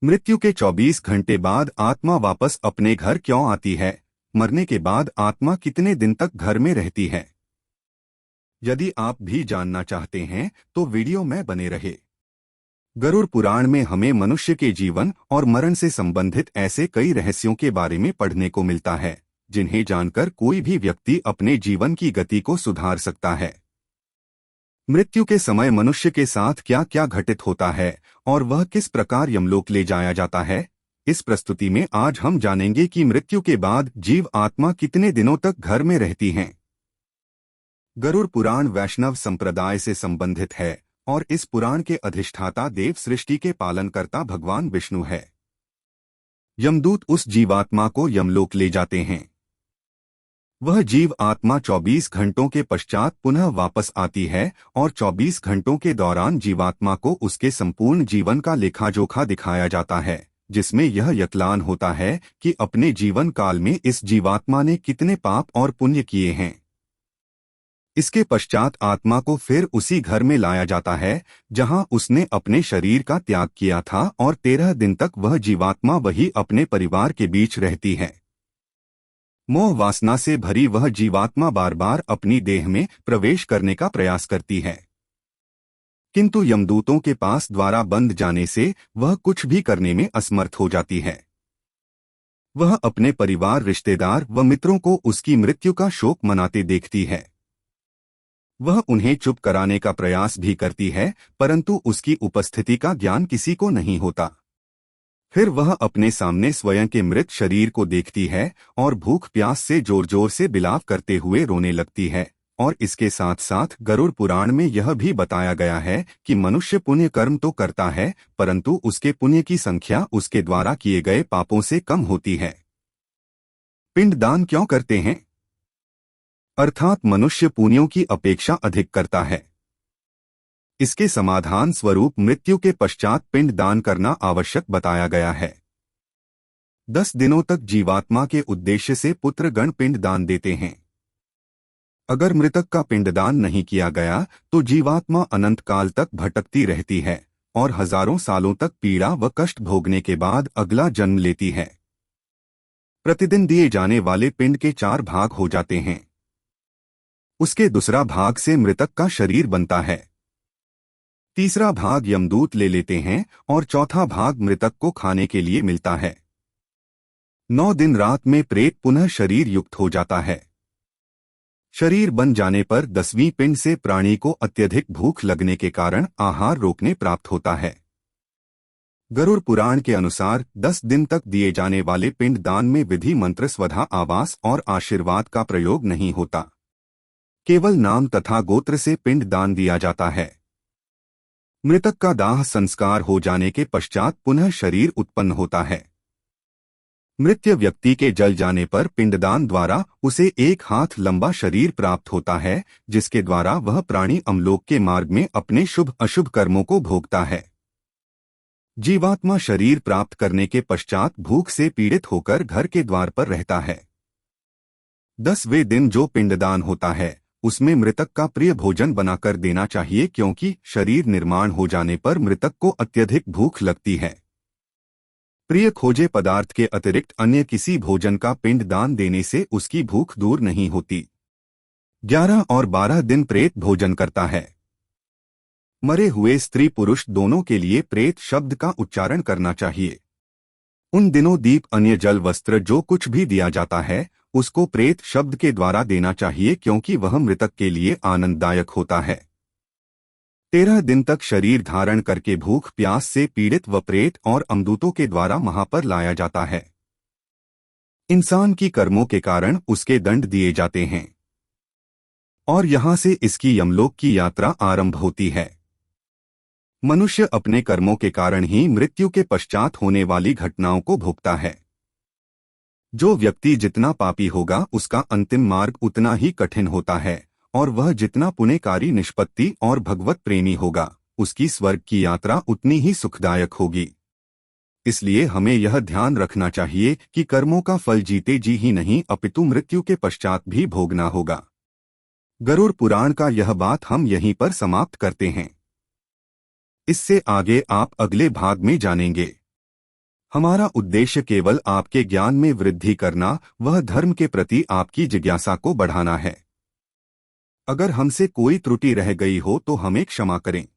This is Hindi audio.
मृत्यु के 24 घंटे बाद आत्मा वापस अपने घर क्यों आती है? मरने के बाद आत्मा कितने दिन तक घर में रहती है? यदि आप भी जानना चाहते हैं तो वीडियो में बने रहे। गरुड़ पुराण में हमें मनुष्य के जीवन और मरण से संबंधित ऐसे कई रहस्यों के बारे में पढ़ने को मिलता है जिन्हें जानकर कोई भी व्यक्ति अपने जीवन की गति को सुधार सकता है। मृत्यु के समय मनुष्य के साथ क्या क्या घटित होता है और वह किस प्रकार यमलोक ले जाया जाता है, इस प्रस्तुति में आज हम जानेंगे कि मृत्यु के बाद जीव आत्मा कितने दिनों तक घर में रहती हैं। गरुड़ पुराण वैष्णव संप्रदाय से संबंधित है और इस पुराण के अधिष्ठाता देव सृष्टि के पालनकर्ता भगवान विष्णु है। यमदूत उस जीवात्मा को यमलोक ले जाते हैं। वह जीव आत्मा 24 घंटों के पश्चात पुनः वापस आती है और 24 घंटों के दौरान जीवात्मा को उसके संपूर्ण जीवन का लेखा-जोखा दिखाया जाता है, जिसमें यह यकलान होता है कि अपने जीवन काल में इस जीवात्मा ने कितने पाप और पुण्य किए हैं। इसके पश्चात आत्मा को फिर उसी घर में लाया जाता है जहां उसने अपने शरीर का त्याग किया था और 13 दिन तक वह जीवात्मा वही अपने परिवार के बीच रहती है। मोह वासना से भरी वह जीवात्मा बार बार अपनी देह में प्रवेश करने का प्रयास करती है, किंतु यमदूतों के पास द्वारा बंद जाने से वह कुछ भी करने में असमर्थ हो जाती है। वह अपने परिवार, रिश्तेदार व मित्रों को उसकी मृत्यु का शोक मनाते देखती है। वह उन्हें चुप कराने का प्रयास भी करती है, परंतु उसकी उपस्थिति का ज्ञान किसी को नहीं होता। फिर वह अपने सामने स्वयं के मृत शरीर को देखती है और भूख प्यास से जोर जोर से बिलाप करते हुए रोने लगती है। और इसके साथ साथ गरुड़ पुराण में यह भी बताया गया है कि मनुष्य पुण्य कर्म तो करता है, परंतु उसके पुण्य की संख्या उसके द्वारा किए गए पापों से कम होती है। पिंडदान क्यों करते हैं? अर्थात मनुष्य पुण्यों की अपेक्षा अधिक करता है। इसके समाधान स्वरूप मृत्यु के पश्चात पिंडदान करना आवश्यक बताया गया है। 10 दिनों तक जीवात्मा के उद्देश्य से पुत्रगण पिंडदान देते हैं। अगर मृतक का पिंडदान नहीं किया गया तो जीवात्मा अनंत काल तक भटकती रहती है और हजारों सालों तक पीड़ा व कष्ट भोगने के बाद अगला जन्म लेती है। प्रतिदिन दिए जाने वाले पिंड के 4 भाग हो जाते हैं। उसके दूसरा भाग से मृतक का शरीर बनता है, तीसरा भाग यमदूत ले लेते हैं और चौथा भाग मृतक को खाने के लिए मिलता है। 9 दिन रात में प्रेत पुनः शरीर युक्त हो जाता है। शरीर बन जाने पर 10वीं पिंड से प्राणी को अत्यधिक भूख लगने के कारण आहार रोकने प्राप्त होता है। गरुड़ पुराण के अनुसार 10 दिन तक दिए जाने वाले पिंड दान में विधि मंत्र, स्वधा, आवास और आशीर्वाद का प्रयोग नहीं होता। केवल नाम तथा गोत्र से पिंड दान दिया जाता है। मृतक का दाह संस्कार हो जाने के पश्चात पुनः शरीर उत्पन्न होता है। मृत व्यक्ति के जल जाने पर पिंडदान द्वारा उसे 1 हाथ लंबा शरीर प्राप्त होता है, जिसके द्वारा वह प्राणी अमलोक के मार्ग में अपने शुभ अशुभ कर्मों को भोगता है। जीवात्मा शरीर प्राप्त करने के पश्चात भूख से पीड़ित होकर घर के द्वार पर रहता है। 10वें दिन जो पिंडदान होता है उसमें मृतक का प्रिय भोजन बनाकर देना चाहिए, क्योंकि शरीर निर्माण हो जाने पर मृतक को अत्यधिक भूख लगती है। प्रिय खोजे पदार्थ के अतिरिक्त अन्य किसी भोजन का पिंड दान देने से उसकी भूख दूर नहीं होती। 11 और 12 दिन प्रेत भोजन करता है। मरे हुए स्त्री पुरुष दोनों के लिए प्रेत शब्द का उच्चारण करना चाहिए। उन दिनों दीप, अन्य जल, वस्त्र जो कुछ भी दिया जाता है उसको प्रेत शब्द के द्वारा देना चाहिए, क्योंकि वह मृतक के लिए आनंददायक होता है। 13 दिन तक शरीर धारण करके भूख प्यास से पीड़ित व प्रेत और अमदूतों के द्वारा महापर लाया जाता है। इंसान की कर्मों के कारण उसके दंड दिए जाते हैं और यहां से इसकी यमलोक की यात्रा आरंभ होती है। मनुष्य अपने कर्मों के कारण ही मृत्यु के पश्चात होने वाली घटनाओं को भोगता है। जो व्यक्ति जितना पापी होगा उसका अंतिम मार्ग उतना ही कठिन होता है और वह जितना पुण्यकारी, निष्पत्ति और भगवत प्रेमी होगा उसकी स्वर्ग की यात्रा उतनी ही सुखदायक होगी। इसलिए हमें यह ध्यान रखना चाहिए कि कर्मों का फल जीते जी ही नहीं अपितु मृत्यु के पश्चात भी भोगना होगा। गरुड़ पुराण का यह बात हम यहीं पर समाप्त करते हैं। इससे आगे आप अगले भाग में जानेंगे। हमारा उद्देश्य केवल आपके ज्ञान में वृद्धि करना, वह धर्म के प्रति आपकी जिज्ञासा को बढ़ाना है। अगर हमसे कोई त्रुटि रह गई हो तो हमें क्षमा करें।